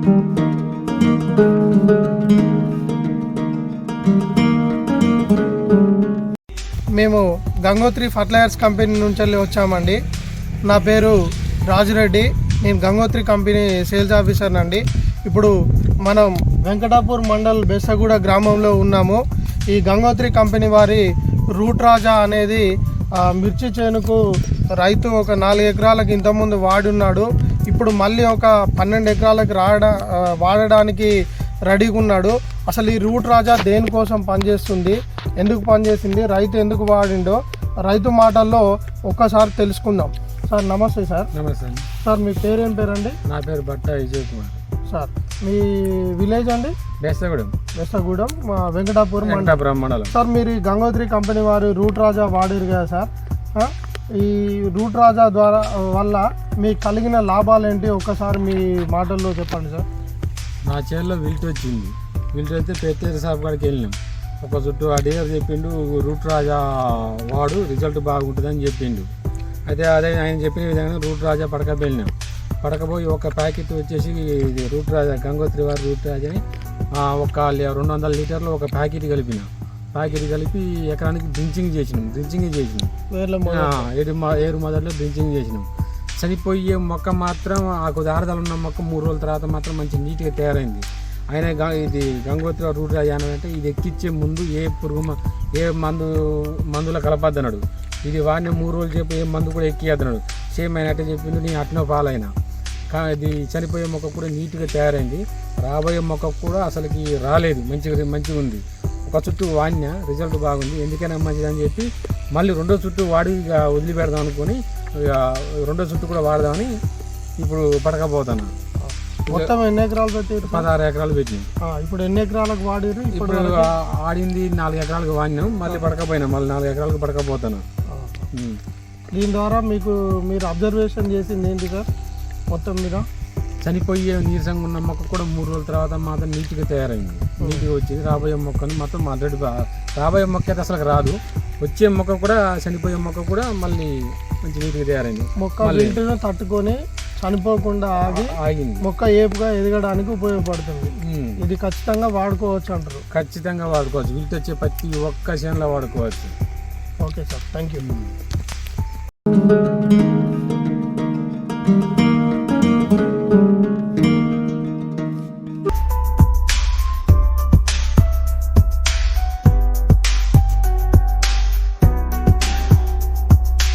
మేము Gangotri fertilisers company నుంచి వచ్చామండి. నా పేరు రాజురెడ్డి, నేను గంగోత్రి కంపెనీ సేల్స్ ఆఫీసర్ అండి. ఇప్పుడు మనం వెంకటాపూర్ మండల్ బెస్సగూడ గ్రామంలో ఉన్నాము. ఈ గంగోత్రి కంపెనీ వారి రూట్ రాజా అనేది మిర్చి చేనుకు రైతు ఒక 4 ఎకరాలకు ఇంతకుముందు వాడున్నాడు. ఇప్పుడు మళ్ళీ ఒక 12 ఎకరాలకు వాడడానికి రెడీగా ఉన్నాడు. అసలు ఈ రూట్ రాజా దేనికోసం పనిచేస్తుంది, ఎందుకు పనిచేసింది, రైతు ఎందుకు వాడిండో రైతు మాటల్లో ఒక్కసారి తెలుసుకుందాం. సార్ నమస్తే. సార్ నమస్తే సార్, మీ పేరు ఏం పేరండి? నా పేరు బట్ట విజయ్ కుమార్. సార్ మీ విలేజ్ అండి? బెస్సగూడెం, వెంకటాపురం మండలం. సార్ మీరు ఈ గంగోత్రి కంపెనీ వారు రూట్ రాజా వాడారు కదా సార్, ఈ రూట్ రాజా వల్ల మీకు కలిగిన లాభాలు ఏంటి ఒక్కసారి మీ మాటల్లో చెప్పండి సార్. నా చేతిలో విల్ట్ వచ్చింది. విల్ట్ అయితే పెత్తేరు సాబ్ కాడికి వెళ్ళినాం. ఒక చుట్టూ అడిగారు, చెప్పిండు రూట్ రాజా వాడు రిజల్ట్ బాగుంటుందని చెప్పిండు. అయితే అదే ఆయన చెప్పిన విధంగా రూట్ రాజా వెళ్ళినాం. పడకపోయి ఒక ప్యాకెట్ వచ్చేసి రూట్ రాజా గంగోత్రి వారి రూట్ రాజాని ఒక 200 లీటర్లు ఒక ప్యాకెట్ కలిపి ఎకరానికి డ్రించింగ్ చేసినాం. ఏరు మొదట్లో డ్రించింగ్ చేసినాం. చనిపోయే మొక్క మాత్రం ఆ దారదలు ఉన్న మొక్క 3 రోజుల తర్వాత మాత్రం మంచి నీట్గా తయారైంది. ఆయన ఇది గంగోత్రి రూట్ రాజా అంటే ఇది ఎక్కిచ్చే ముందు ఏ మందుల కలపద్దన్నాడు. ఇది వాడిని 3 రోజులు చెప్పి ఏ మందు కూడా ఎక్కియద్దన్నాడు. సేమ్ ఆయన అట్టే చెప్పిండు. నేను అట్నో పాలైనా. ఇది చనిపోయే మొక్క కూడా నీట్గా తయారైంది. రాబోయే మొక్క కూడా అసలుకి రాలేదు, మంచిగా ఉంది. ఒక చుట్టూ వాడిన రిజల్ట్ బాగుంది, ఎందుకైనా మంచిది అని చెప్పి మళ్ళీ 2వ చుట్టూ వాడి ఇక వదిలిపెడదాం అనుకొని 2వ చుట్టూ కూడా వాడదామని ఇప్పుడు పడకపోతాను. మొత్తం ఎన్ని ఎకరాలు పెట్టారు? 16 ఎకరాలు పెట్టినాం. ఇప్పుడు ఎన్ని ఎకరాలకు వాడారు? ఇప్పుడు ఆడింది 4 ఎకరాలకు వాడినాం. మళ్ళీ పడకపోయినా మళ్ళీ 4 ఎకరాలకు పడకపోతాను. దీని ద్వారా మీరు అబ్జర్వేషన్ చేసింది ఏంటి సార్? మొత్తం మీద చనిపోయే నీరసంగా ఉన్న మొక్క కూడా 3 రోజుల తర్వాత మాత్రం నీట్గా తయారైంది, నీట్గా వచ్చింది. రాబోయే మొక్కను మాత్రం ఆల్రెడీ రాబోయే మొక్క అయితే అసలు రాదు, వచ్చే మొక్క కూడా చనిపోయే మొక్క కూడా మళ్ళీ మంచి నీట్గా తయారైంది. మొక్క వీటిని తట్టుకొని చనిపోకుండా ఆగింది. మొక్క ఏపుగా ఎదగడానికి ఉపయోగపడుతుంది. ఇది ఖచ్చితంగా వాడుకోవచ్చు అంటారు? ఖచ్చితంగా వాడుకోవచ్చు. వీటి వచ్చే ప్రతి ఒక్క చేనులో వాడుకోవచ్చు. Okay sir, thank you.